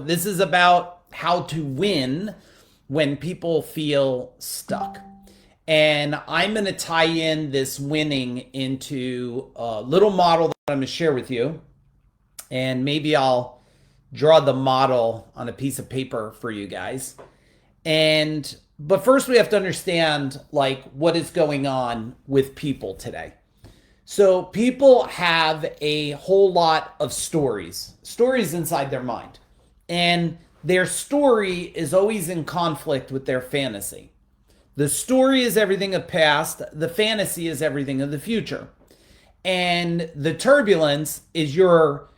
this is about how to win when people feel stuck. And I'm going to tie in this winning into a little model that I'm going to share with you. And maybe I'll draw the model on a piece of paper for you guys. But first we have to understand like what is going on with people today. So people have a whole lot of stories inside their mind. And their story is always in conflict with their fantasy. The story is everything of past, the fantasy is everything of the future. And the turbulence is your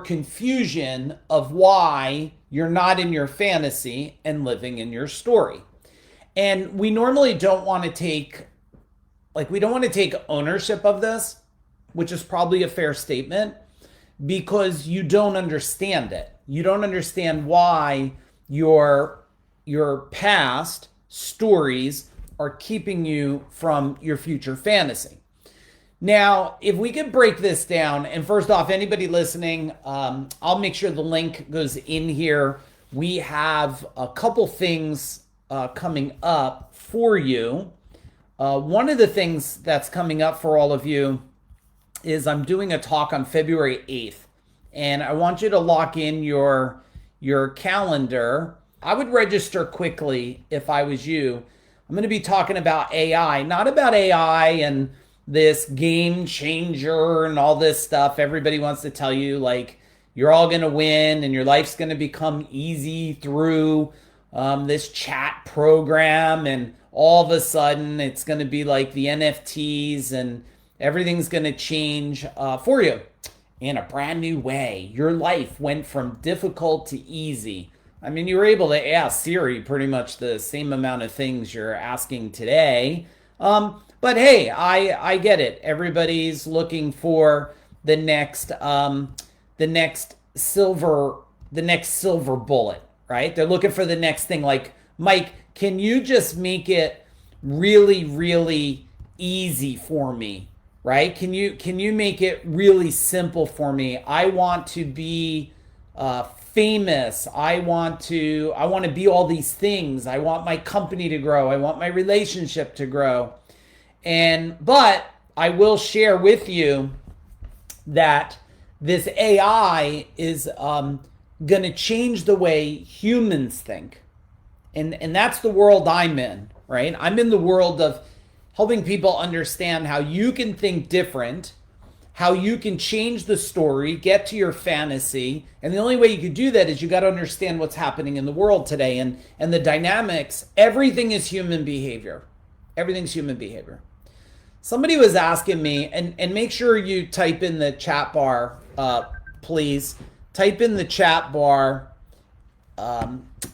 confusion of why you're not in your fantasy and living in your story. And we normally don't want to take ownership of this, which is probably a fair statement, because you don't understand it. You don't understand why your past stories are keeping you from your future fantasy. Now, if we could break this down, and first off, anybody listening, I'll make sure the link goes in here. We have a couple things coming up for you. One of the things that's coming up for all of you is I'm doing a talk on February 8th, and I want you to lock in your calendar. I would register quickly if I was you. I'm going to be talking about AI, not about AI and this game changer and all this stuff. Everybody wants to tell you like you're all going to win and your life's going to become easy through this chat program, and all of a sudden it's going to be like the NFTs and everything's going to change for you in a brand new way. Your life went from difficult to easy. I mean, you were able to ask Siri pretty much the same amount of things you're asking today. But hey, I get it. Everybody's looking for the next silver bullet, right? They're looking for the next thing. Like, Mike, can you just make it really, really easy for me, right? Can you make it really simple for me? I want to be famous. I want to be all these things. I want my company to grow. I want my relationship to grow. But I will share with you that this AI is going to change the way humans think. And that's the world I'm in, right? I'm in the world of helping people understand how you can think different, how you can change the story, get to your fantasy. And the only way you can do that is you got to understand what's happening in the world today and the dynamics. Everything is human behavior. Everything's human behavior. Somebody was asking me, and make sure you type in the chat bar, please. Type in the chat bar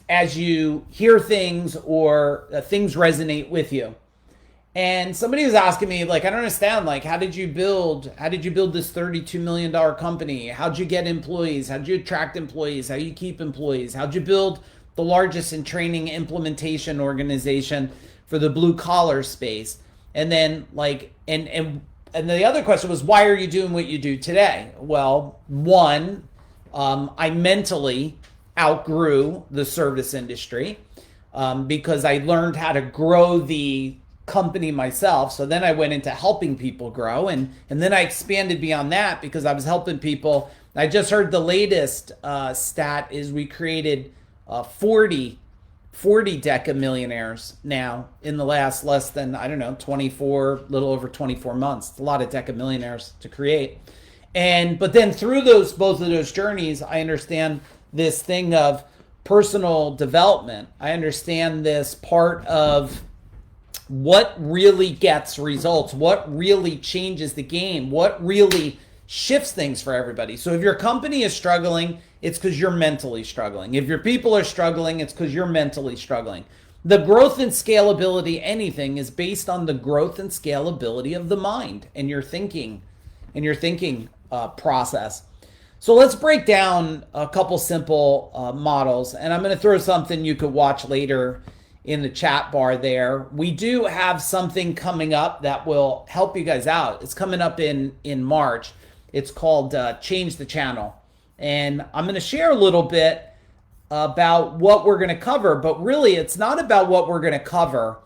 as you hear things or things resonate with you. And somebody was asking me, like, I don't understand, like, how did you build this $32 million company? How'd you get employees? How'd you attract employees? How do you keep employees? How'd you build the largest in training implementation organization for the blue collar space? And then like, and the other question was, why are you doing what you do today? Well, one, I mentally outgrew the service industry because I learned how to grow the company myself. So then I went into helping people grow, and then I expanded beyond that because I was helping people. I just heard the latest stat is we created 40 Deca millionaires now in the last less than, I don't know, little over 24 months. It's a lot of Deca millionaires to create. But then through both of those journeys, I understand this thing of personal development. I understand this part of what really gets results, what really changes the game, what really shifts things for everybody. So if your company is struggling, it's because you're mentally struggling. If your people are struggling, it's because you're mentally struggling. The growth and scalability, anything, is based on the growth and scalability of the mind and your thinking process. So let's break down a couple simple models, and I'm going to throw something you could watch later in the chat bar there. We do have something coming up that will help you guys out. It's coming up in March. It's called Change the Channel. And I'm going to share a little bit about what we're going to cover, but really it's not about what we're going to cover.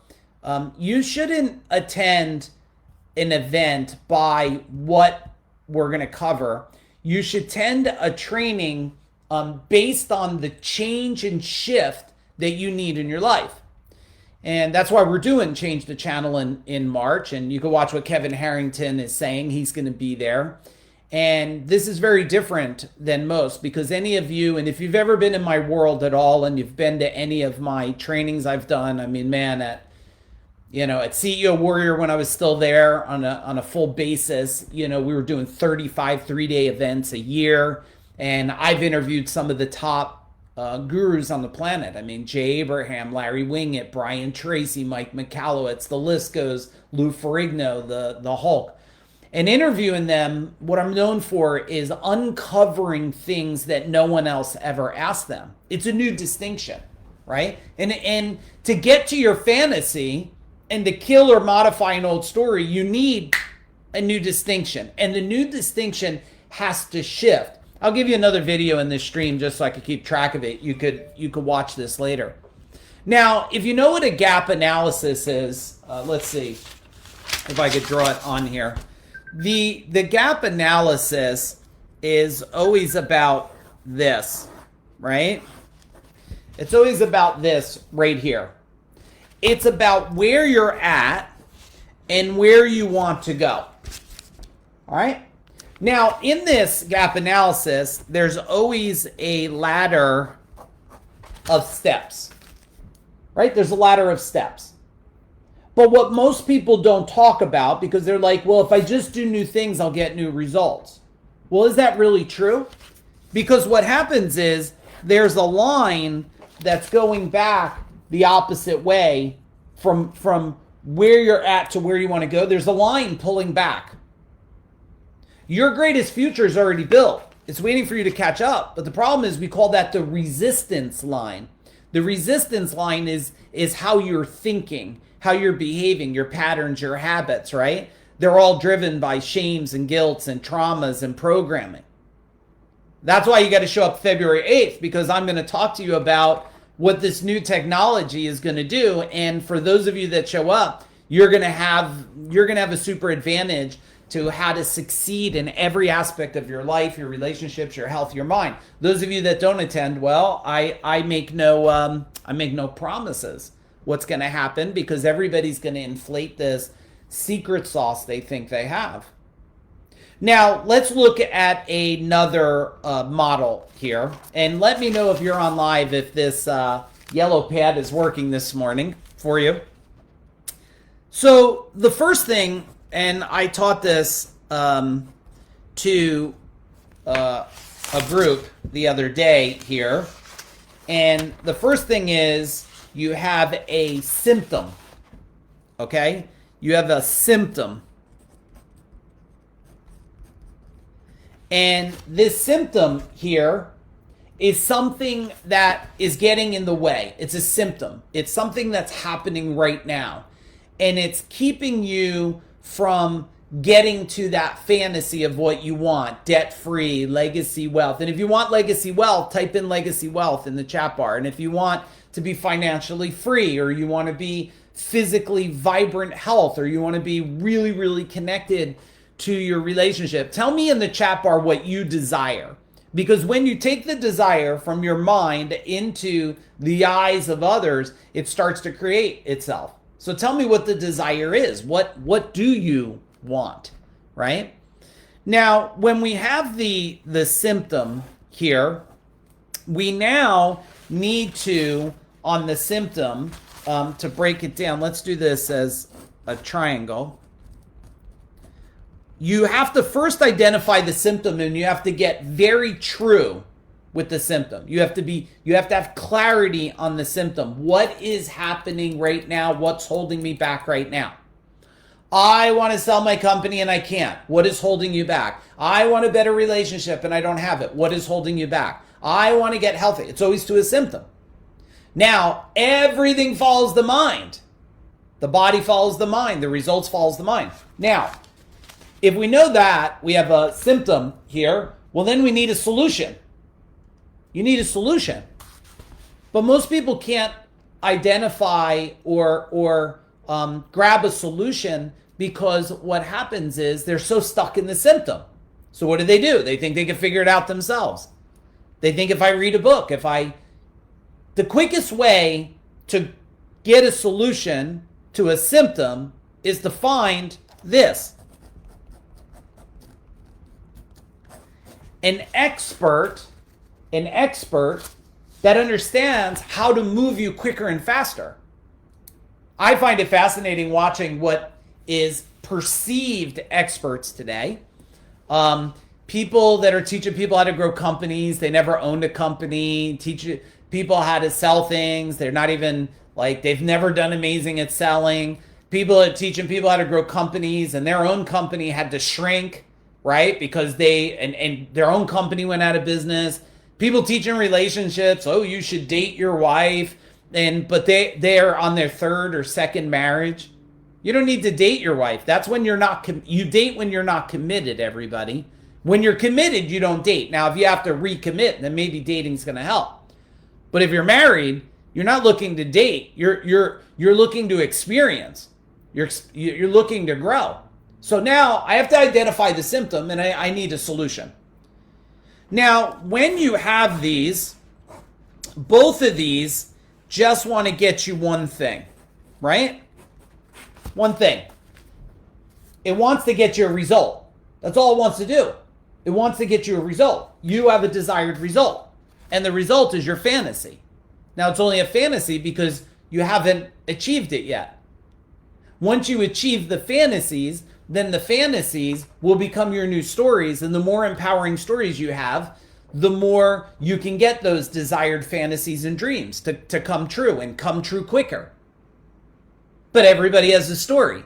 You shouldn't attend an event by what we're going to cover. You should attend a training based on the change and shift that you need in your life. And that's why we're doing Change the Channel in March. And you can watch what Kevin Harrington is saying. He's going to be there. And this is very different than most, because any of you, and if you've ever been in my world at all and you've been to any of my trainings I've done, I mean, man, at CEO Warrior, when I was still there on a full basis, we were doing 35 3-day events a year. And I've interviewed some of the top gurus on the planet. I mean, Jay Abraham, Larry Winget, Brian Tracy, Mike Michalowicz, the list goes, Lou Ferrigno, the Hulk. And interviewing them, what I'm known for is uncovering things that no one else ever asked them. It's a new distinction, right? And to get to your fantasy and to kill or modify an old story, you need a new distinction. And the new distinction has to shift. I'll give you another video in this stream just so I could keep track of it. You could watch this later. Now, if you know what a gap analysis is, let's see if I could draw it on here. The gap analysis is always about this, right? It's always about this right here. It's about where you're at and where you want to go. All right? Now, in this gap analysis, there's always a ladder of steps, right? There's a ladder of steps. But what most people don't talk about, because they're like, well, if I just do new things, I'll get new results. Well, is that really true? Because what happens is there's a line that's going back the opposite way from where you're at to where you want to go. There's a line pulling back. Your greatest future is already built. It's waiting for you to catch up. But the problem is we call that the resistance line. The resistance line is how you're thinking, how you're behaving, your patterns, your habits, right? They're all driven by shames and guilts and traumas and programming. That's why you got to show up February 8th, because I'm going to talk to you about what this new technology is going to do. And for those of you that show up, you're going to have a super advantage to how to succeed in every aspect of your life, your relationships, your health, your mind. Those of you that don't attend, well, I make no promises what's going to happen, because everybody's going to inflate this secret sauce they think they have. Now, let's look at another model here, and let me know if you're on live if this yellow pad is working this morning for you. So the first thing, and I taught this to a group the other day here, and the first thing is you have a symptom, okay? You have a symptom. And this symptom here is something that is getting in the way. It's a symptom. It's something that's happening right now. And it's keeping you from getting to that fantasy of what you want, debt-free, legacy wealth. And if you want legacy wealth, type in legacy wealth in the chat bar. And if you want to be financially free, or you want to be physically vibrant health, or you want to be really, really connected to your relationship, tell me in the chat bar what you desire. Because when you take the desire from your mind into the eyes of others, it starts to create itself. So tell me what the desire is. What do you want, right? Now, when we have the symptom here, we now need to, on the symptom, to break it down, let's do this as a triangle. You have to first identify the symptom, and you have to get very true with the symptom. You have to have clarity on the symptom. What is happening right now? What's holding me back right now? I want to sell my company and I can't. What is holding you back? I want a better relationship and I don't have it. What is holding you back? I want to get healthy. It's always to a symptom. Now, everything follows the mind. The body follows the mind. The results follows the mind. Now, if we know that we have a symptom here, well, then we need a solution. You need a solution. But most people can't identify or grab a solution because what happens is they're so stuck in the symptom. So what do? They think they can figure it out themselves. They think if I read a book, the quickest way to get a solution to a symptom is to find this. An expert that understands how to move you quicker and faster. I find it fascinating watching what is perceived experts today. People that are teaching people how to grow companies. They never owned a company. Teach people how to sell things. They're not even they've never done amazing at selling. People are teaching people how to grow companies, and their own company had to shrink, right? Because and their own company went out of business. People teaching relationships. Oh, you should date your wife. But they're on their third or second marriage. You don't need to date your wife. That's when you're not, you date when you're not committed, everybody. When you're committed, you don't date. Now, if you have to recommit, then maybe dating's going to help. But if you're married, you're not looking to date. You're looking to experience. You're looking to grow. So now I have to identify the symptom, and I need a solution. Now, when you have these, both of these just want to get you one thing, right? One thing. It wants to get you a result. That's all it wants to do. It wants to get you a result. You have a desired result. And the result is your fantasy. Now, it's only a fantasy because you haven't achieved it yet. Once you achieve the fantasies, then the fantasies will become your new stories. And the more empowering stories you have, the more you can get those desired fantasies and dreams to come true and come true quicker. But everybody has a story.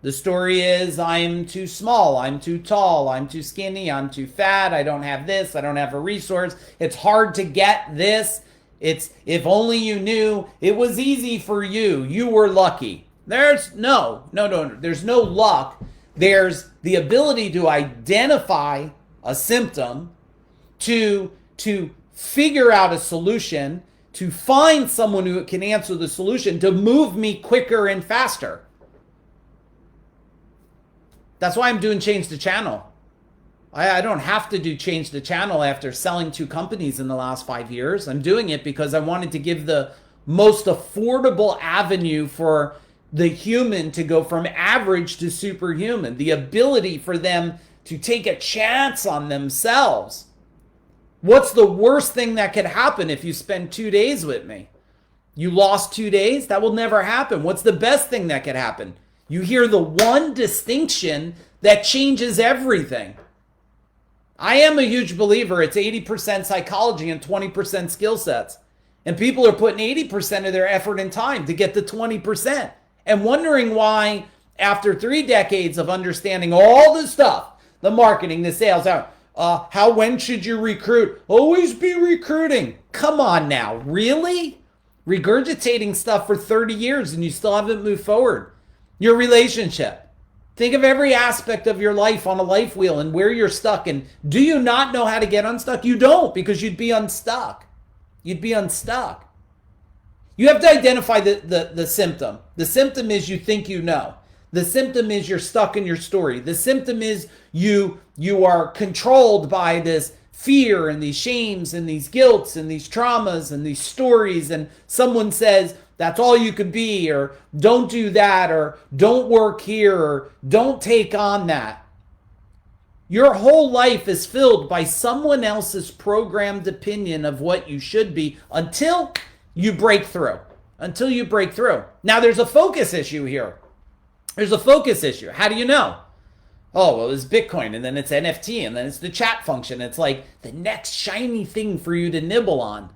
The story is, I'm too small, I'm too tall, I'm too skinny, I'm too fat, I don't have this, I don't have a resource, it's hard to get this, it's if only you knew, it was easy for you, you were lucky. There's no, there's no luck. There's the ability to identify a symptom, to figure out a solution, to find someone who can answer the solution, to move me quicker and faster. That's why I'm doing Change the Channel. I don't have to do Change the Channel after selling 2 companies in the last 5 years. I'm doing it because I wanted to give the most affordable avenue for the human to go from average to superhuman. The ability for them to take a chance on themselves. What's the worst thing that could happen if you spend 2 days with me? You lost 2 days? That will never happen. What's the best thing that could happen? You hear the one distinction that changes everything. I am a huge believer it's 80% psychology and 20% skill sets. And people are putting 80% of their effort and time to get the 20% and wondering why after 3 decades of understanding all the stuff, the marketing, the sales, when should you recruit? Always be recruiting. Come on now, really? Regurgitating stuff for 30 years and you still haven't moved forward. Your relationship. Think of every aspect of your life on a life wheel and where you're stuck. And do you not know how to get unstuck? You don't, because you'd be unstuck. You'd be unstuck. You have to identify the symptom. The symptom is you think you know. The symptom is you're stuck in your story. The symptom is you are controlled by this fear and these shames and these guilts and these traumas and these stories. And someone says, that's all you could be, or don't do that, or don't work here, or don't take on that. Your whole life is filled by someone else's programmed opinion of what you should be until you break through. Until you break through. Now, there's a focus issue here. There's a focus issue. How do you know? Oh, well, it's Bitcoin, and then it's NFT, and then it's the chat function. It's like the next shiny thing for you to nibble on,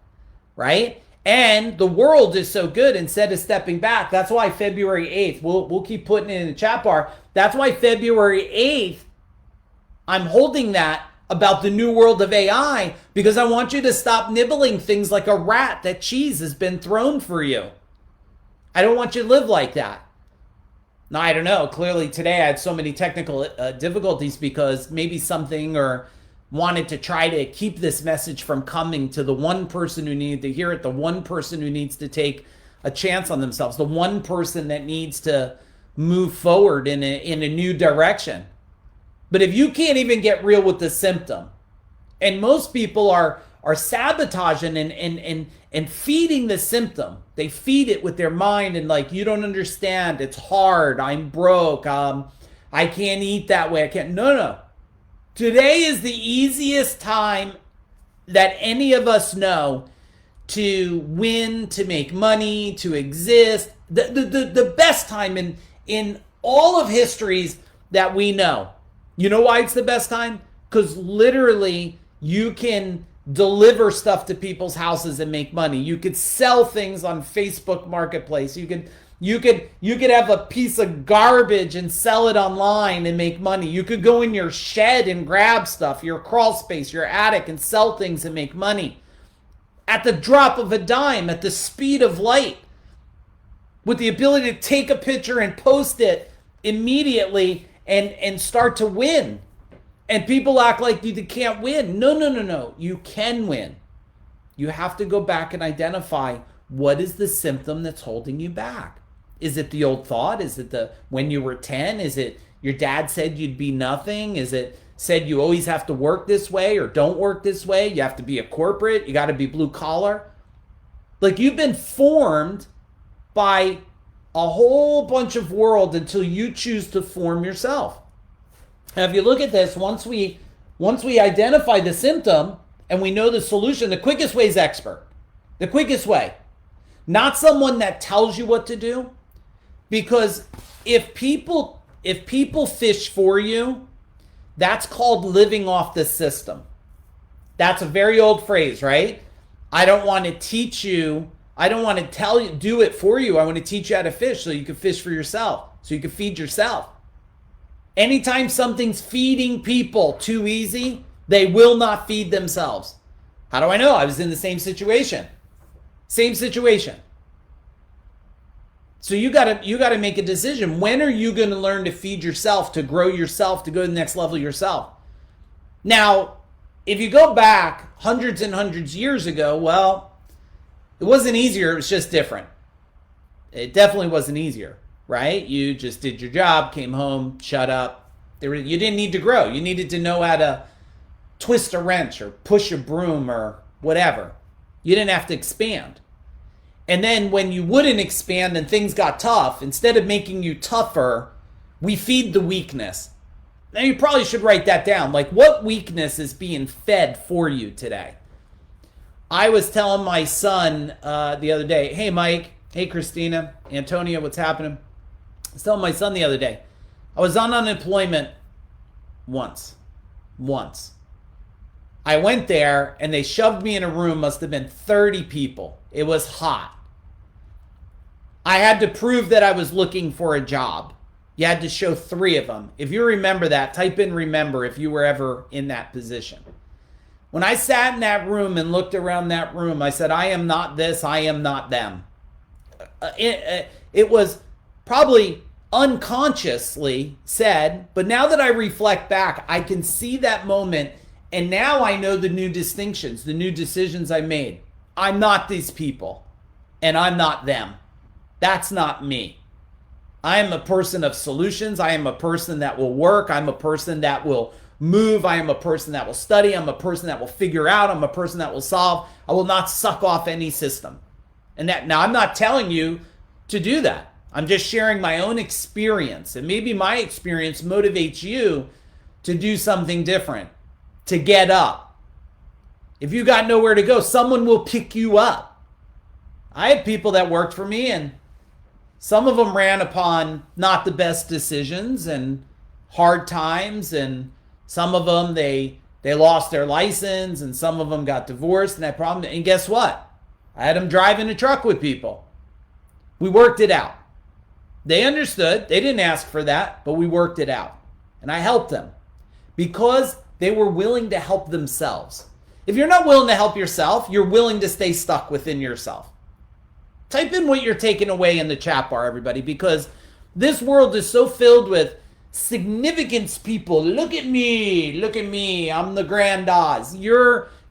right? And the world is so good, instead of stepping back, that's why February 8th, we'll keep putting it in the chat bar. That's why February 8th, I'm holding that about the new world of AI, because I want you to stop nibbling things like a rat that cheese has been thrown for you. I don't want you to live like that. Now, I don't know. Clearly today I had so many technical difficulties because maybe something or wanted to try to keep this message from coming to the one person who needed to hear it, the one person who needs to take a chance on themselves, the one person that needs to move forward in a new direction. But if you can't even get real with the symptom, and most people are sabotaging and feeding the symptom. They feed it with their mind and like, you don't understand. It's hard. I'm broke. I can't eat that way. I can't. No. Today is the easiest time that any of us know to win, to make money, to exist. The best time in all of histories that we know. You know why it's the best time? Because literally you can deliver stuff to people's houses and make money. You could sell things on Facebook Marketplace. You could have a piece of garbage and sell it online and make money. You could go in your shed and grab stuff, your crawl space, your attic, and sell things and make money. At the drop of a dime, at the speed of light, with the ability to take a picture and post it immediately and start to win. And people act like you can't win. No. You can win. You have to go back and identify what is the symptom that's holding you back. Is it the old thought? Is it the when you were 10? Is it your dad said you'd be nothing? Is it said you always have to work this way or don't work this way? You have to be a corporate. You got to be blue collar. Like you've been formed by a whole bunch of world until you choose to form yourself. Now, if you look at this, once we identify the symptom and we know the solution, the quickest way is expert. The quickest way. Not someone that tells you what to do. Because if people fish for you, that's called living off the system. That's a very old phrase, right? I don't want to teach you. I don't want to tell you, do it for you. I want to teach you how to fish so you can fish for yourself, so you can feed yourself. Anytime something's feeding people too easy, they will not feed themselves. How do I know? I was in the same situation. Same situation. So you gotta make a decision. When are you going to learn to feed yourself, to grow yourself, to go to the next level yourself? Now, if you go back hundreds and hundreds of years ago, well, it wasn't easier. It was just different. It definitely wasn't easier. Right? You just did your job, came home, shut up. You didn't need to grow. You needed to know how to twist a wrench or push a broom or whatever. You didn't have to expand. And then when you wouldn't expand and things got tough, instead of making you tougher, we feed the weakness. Now you probably should write that down. Like, what weakness is being fed for you today? I was telling my son the other day, hey, Mike, hey, Christina, Antonia, what's happening? I was telling my son the other day, I was on unemployment once. I went there and they shoved me in a room, must have been 30 people. It was hot. I had to prove that I was looking for a job. You had to show 3 of them. If you remember that, type in remember if you were ever in that position. When I sat in that room and looked around that room, I said, I am not this, I am not them. It was probably unconsciously said, but now that I reflect back, I can see that moment, and now I know the new distinctions, the new decisions I made. I'm not these people, and I'm not them. That's not me. I am a person of solutions. I am a person that will work. I'm a person that will move. I am a person that will study. I'm a person that will figure out. I'm a person that will solve. I will not suck off any system. And that, now I'm not telling you to do that. I'm just sharing my own experience. And maybe my experience motivates you to do something different, to get up. If you got nowhere to go, someone will pick you up. I had people that worked for me, and some of them ran upon not the best decisions and hard times, and some of them they lost their license, and some of them got divorced and that problem. And guess what? I had them driving a truck with people. We worked it out. They understood. They didn't ask for that, but we worked it out. And I helped them because they were willing to help themselves. If you're not willing to help yourself, you're willing to stay stuck within yourself. Type in what you're taking away in the chat bar, everybody, because this world is so filled with Significance people, look at me, I'm the grand Oz.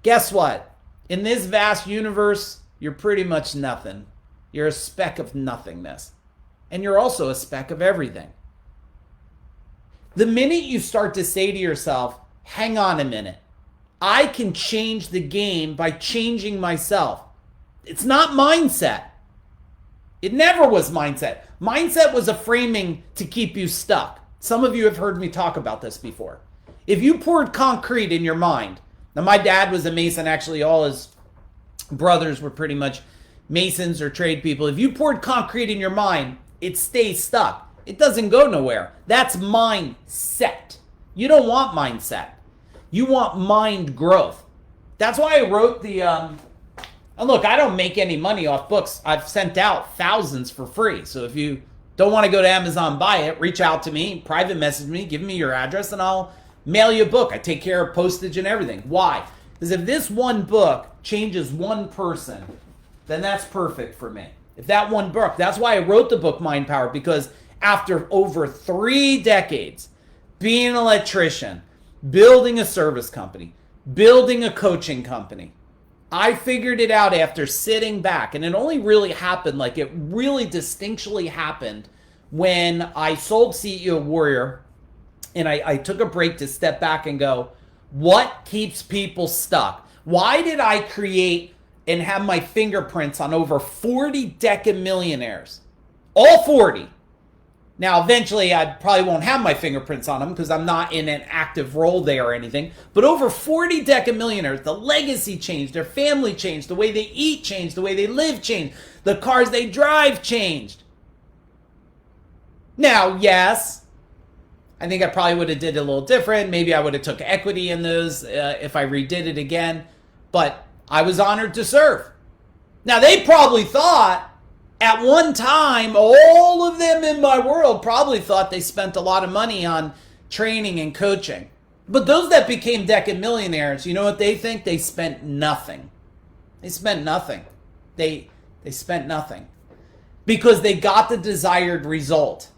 Guess what? In this vast universe, you're pretty much nothing. You're a speck of nothingness. And you're also a speck of everything. The minute you start to say to yourself, hang on a minute, I can change the game by changing myself. It's not mindset. It never was mindset. Mindset was a framing to keep you stuck. Some of you have heard me talk about this before. If you poured concrete in your mind, now my dad was a mason, actually all his brothers were pretty much masons or trade people. If you poured concrete in your mind, it stays stuck. It doesn't go nowhere. That's mindset. You don't want mindset. You want mind growth. That's why I wrote the, and look, I don't make any money off books. I've sent out thousands for free. So if you don't want to go to Amazon, buy it, reach out to me, private message me, give me your address, and I'll mail you a book. I take care of postage and everything. Why? Because if this one book changes one person, then that's perfect for me. If that one book, that's why I wrote the book Mind Power, because after over 3 decades being an electrician, building a service company, building a coaching company, I figured it out after sitting back. And it only really happened, like it really distinctly happened when I sold CEO Warrior and I took a break to step back and go, what keeps people stuck? Why did I create and have my fingerprints on over 40 decamillionaires? All 40. Now, eventually, I probably won't have my fingerprints on them because I'm not in an active role there or anything. But over 40 decamillionaires, the legacy changed, their family changed, the way they eat changed, the way they live changed, the cars they drive changed. Now, yes, I think I probably would have did it a little different. Maybe I would have took equity in those if I redid it again. But I was honored to serve. Now, they probably thought, at one time, all of them in my world probably thought they spent a lot of money on training and coaching. But those that became decamillionaires, you know what they think? They spent nothing. They spent nothing. They spent nothing. Because they got the desired result,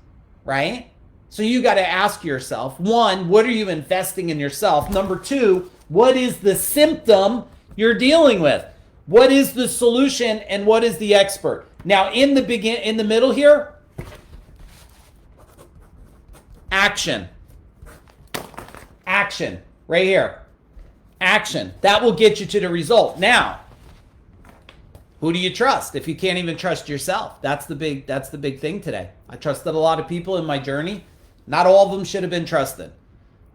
right? So you got to ask yourself, 1, what are you investing in yourself? Number 2, what is the symptom you're dealing with? What is the solution and what is the expert? Now, in the middle here, action. Action, right here. Action. That will get you to the result. Now, who do you trust if you can't even trust yourself? That's the big thing today. I trusted a lot of people in my journey. Not all of them should have been trusted.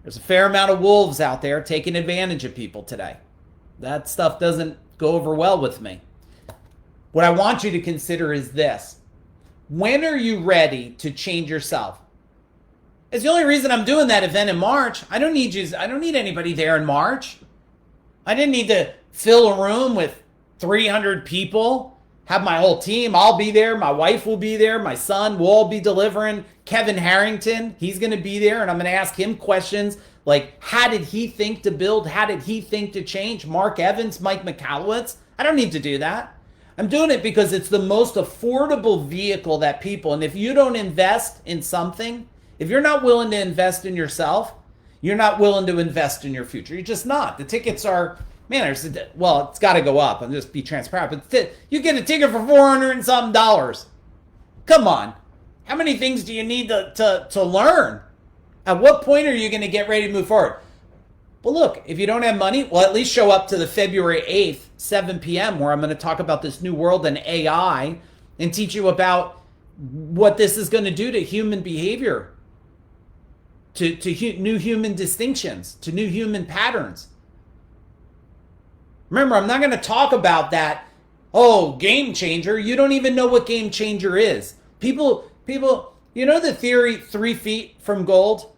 There's a fair amount of wolves out there taking advantage of people today. That stuff doesn't go over well with me. What I want you to consider is this. When are you ready to change yourself? It's the only reason I'm doing that event in March. I don't need anybody there in March. I didn't need to fill a room with 300 people, have my whole team. I'll be there. My wife will be there. My son will all be delivering. Kevin Harrington, he's going to be there, and I'm going to ask him questions like, how did he think to build? How did he think to change? Mark Evans, Mike McAllowitz. I don't need to do that. I'm doing it because it's the most affordable vehicle that people, and if you don't invest in something, if you're not willing to invest in yourself, you're not willing to invest in your future. You're just not. The tickets are, man, well, it's got to go up. I'll just be transparent. But you get a ticket for $400 and something. Come on. How many things do you need to learn? At what point are you going to get ready to move forward? Well, look, if you don't have money, well, at least show up to the February 8th, 7 p.m., where I'm going to talk about this new world and AI and teach you about what this is going to do to human behavior, to new human distinctions, to new human patterns. Remember, I'm not going to talk about that, game changer. You don't even know what game changer is. People, you know the theory 3 feet from gold?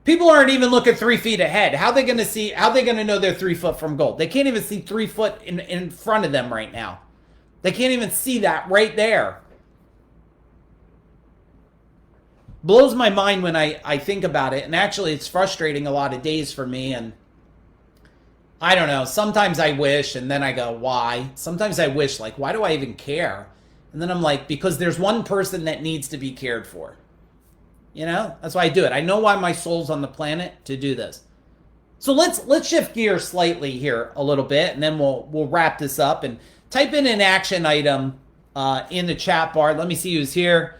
People aren't even looking 3 feet ahead. How are they going to know they're 3 foot from gold? They can't even see 3 foot in front of them right now. They can't even see that right there. Blows my mind when I think about it. And actually, it's frustrating a lot of days for me. And I don't know. Sometimes I wish, and then I go, why? Sometimes I wish, like, why do I even care? And then I'm like, because there's one person that needs to be cared for. You know, that's why I do it. I know why my soul's on the planet to do this. So let's shift gears slightly here a little bit, and then we'll wrap this up and type in an action item in the chat bar. Let me see who's here.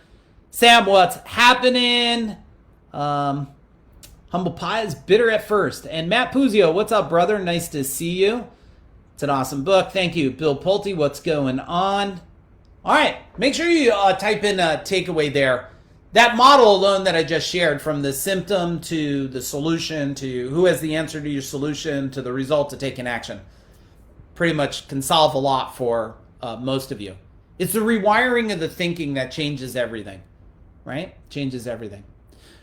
Sam, what's happening? Humble Pie is bitter at first. And Matt Puzio, what's up, brother? Nice to see you. It's an awesome book. Thank you. Bill Pulte, what's going on? All right. Make sure you type in a takeaway there. That model alone that I just shared, from the symptom to the solution to who has the answer to your solution to the result to taking action, pretty much can solve a lot for most of you. It's the rewiring of the thinking that changes everything, right? Changes everything.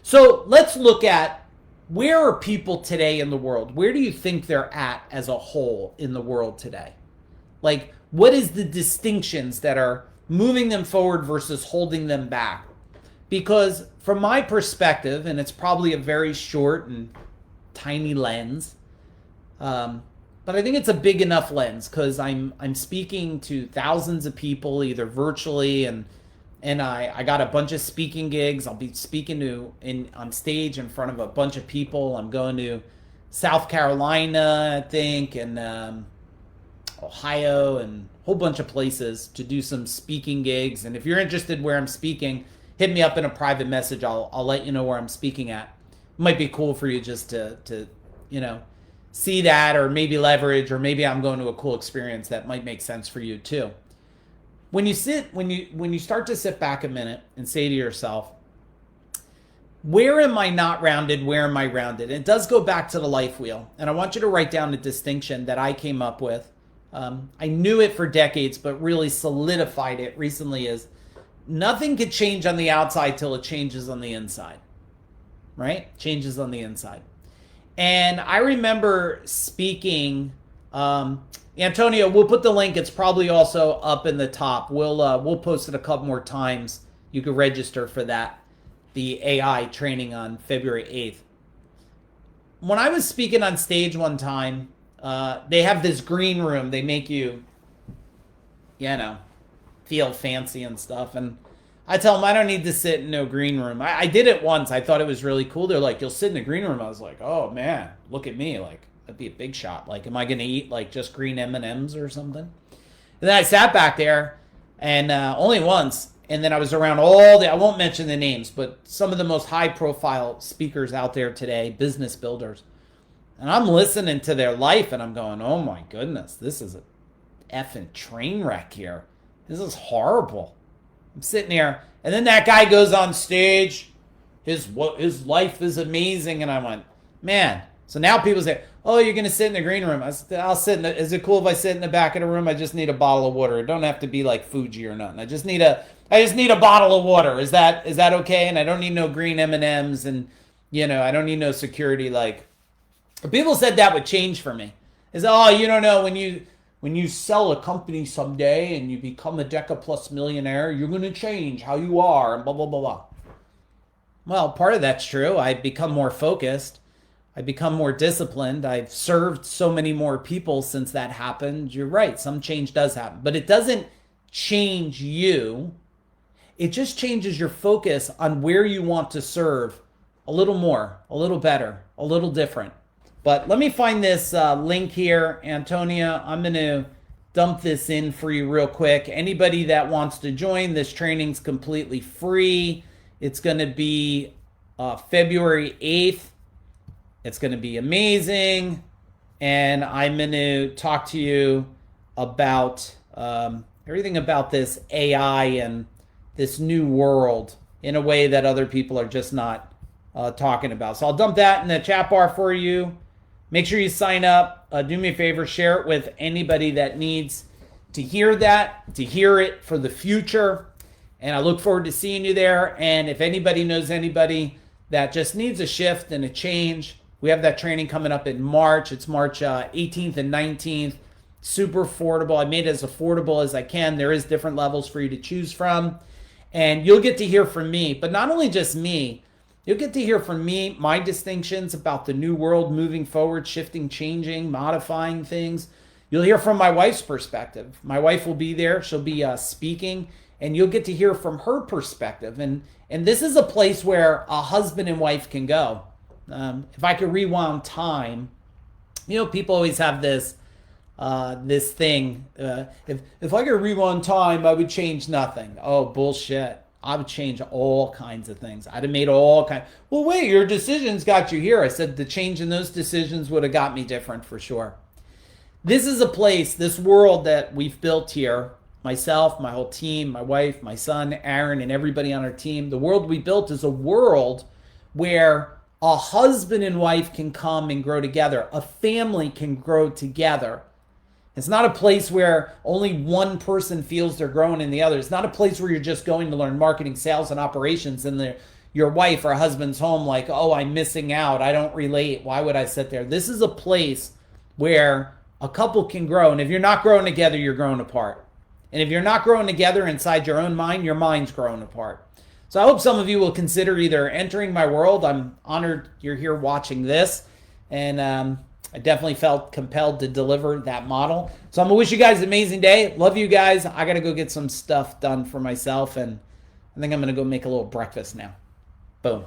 So let's look at, where are people today in the world? Where do you think they're at as a whole in the world today? Like, what is the distinctions that are moving them forward versus holding them back? Because from my perspective, and it's probably a very short and tiny lens, but I think it's a big enough lens because I'm speaking to thousands of people either virtually, and I got a bunch of speaking gigs. I'll be speaking on stage in front of a bunch of people. I'm going to South Carolina, I think, and Ohio, and a whole bunch of places to do some speaking gigs. And if you're interested where I'm speaking, hit me up in a private message. I'll let you know where I'm speaking at. It might be cool for you just to see that, or maybe leverage, or maybe I'm going to a cool experience that might make sense for you too. When you start to sit back a minute and say to yourself, where am I not rounded? Where am I rounded? And it does go back to the life wheel. And I want you to write down a distinction that I came up with. I knew it for decades, but really solidified it recently, is nothing could change on the outside till it changes on the inside, right? Changes on the inside. And I remember speaking, Antonio, we'll put the link. It's probably also up in the top. We'll post it a couple more times. You can register for that, the AI training on February 8th. When I was speaking on stage one time, they have this green room. They make you, feel fancy and stuff. And I tell them I don't need to sit in no green room. I did it once. I thought it was really cool. They're like, you'll sit in the green room. I was like, oh man, look at me. Like, that'd be a big shot. Like, am I going to eat like just green M&Ms or something? And then I sat back there, and only once. And then I was around I won't mention the names, but some of the most high profile speakers out there today, business builders. And I'm listening to their life, and I'm going, oh my goodness, this is a effing train wreck here. This is horrible. I'm sitting here, and then that guy goes on stage. His life is amazing, and I went, man. So now people say, oh, you're going to sit in the green room. I'll sit is it cool if I sit in the back of the room? I just need a bottle of water. It don't have to be like Fuji or nothing. I just need a bottle of water. Is that okay? And I don't need no green M&Ms, and I don't need no security. Like, people said that would change for me. Is, oh, you don't know, when you sell a company someday and you become a Deca Plus millionaire, you're going to change how you are, and blah, blah, blah, blah. Well, part of that's true. I've become more focused. I've become more disciplined. I've served so many more people since that happened. You're right. Some change does happen, but it doesn't change you. It just changes your focus on where you want to serve a little more, a little better, a little different. But let me find this link here, Antonia. I'm going to dump this in for you real quick. Anybody that wants to join, this training's completely free. It's going to be February 8th. It's going to be amazing. And I'm going to talk to you about everything about this AI and this new world in a way that other people are just not talking about. So I'll dump that in the chat bar for you. Make sure you sign up. Do me a favor, share it with anybody that needs to hear that, to hear it for the future. And I look forward to seeing you there. And if anybody knows anybody that just needs a shift and a change, we have that training coming up in March. It's March 18th and 19th. Super affordable. I made it as affordable as I can. There is different levels for you to choose from. And you'll get to hear from me, but not only just me, you'll get to hear from me, my distinctions about the new world moving forward, shifting, changing, modifying things. You'll hear from my wife's perspective. My wife will be there. She'll be speaking, and you'll get to hear from her perspective. And this is a place where a husband and wife can go. If I could rewind time, people always have this thing. If I could rewind time, I would change nothing. Oh, bullshit. I would change all kinds of things. I'd have made all kinds. Well, wait, your decisions got you here. I said the change in those decisions would have got me different for sure. This is a place, this world that we've built here, myself, my whole team, my wife, my son, Aaron, and everybody on our team. The world we built is a world where a husband and wife can come and grow together. A family can grow together. It's not a place where only one person feels they're growing in the other. It's not a place where you're just going to learn marketing, sales, and operations, and your wife or husband's home like, oh, I'm missing out. I don't relate. Why would I sit there? This is a place where a couple can grow. And if you're not growing together, you're growing apart. And if you're not growing together inside your own mind, your mind's growing apart. So I hope some of you will consider either entering my world. I'm honored you're here watching this. And I definitely felt compelled to deliver that model. So I'm going to wish you guys an amazing day. Love you guys. I got to go get some stuff done for myself. And I think I'm going to go make a little breakfast now. Boom.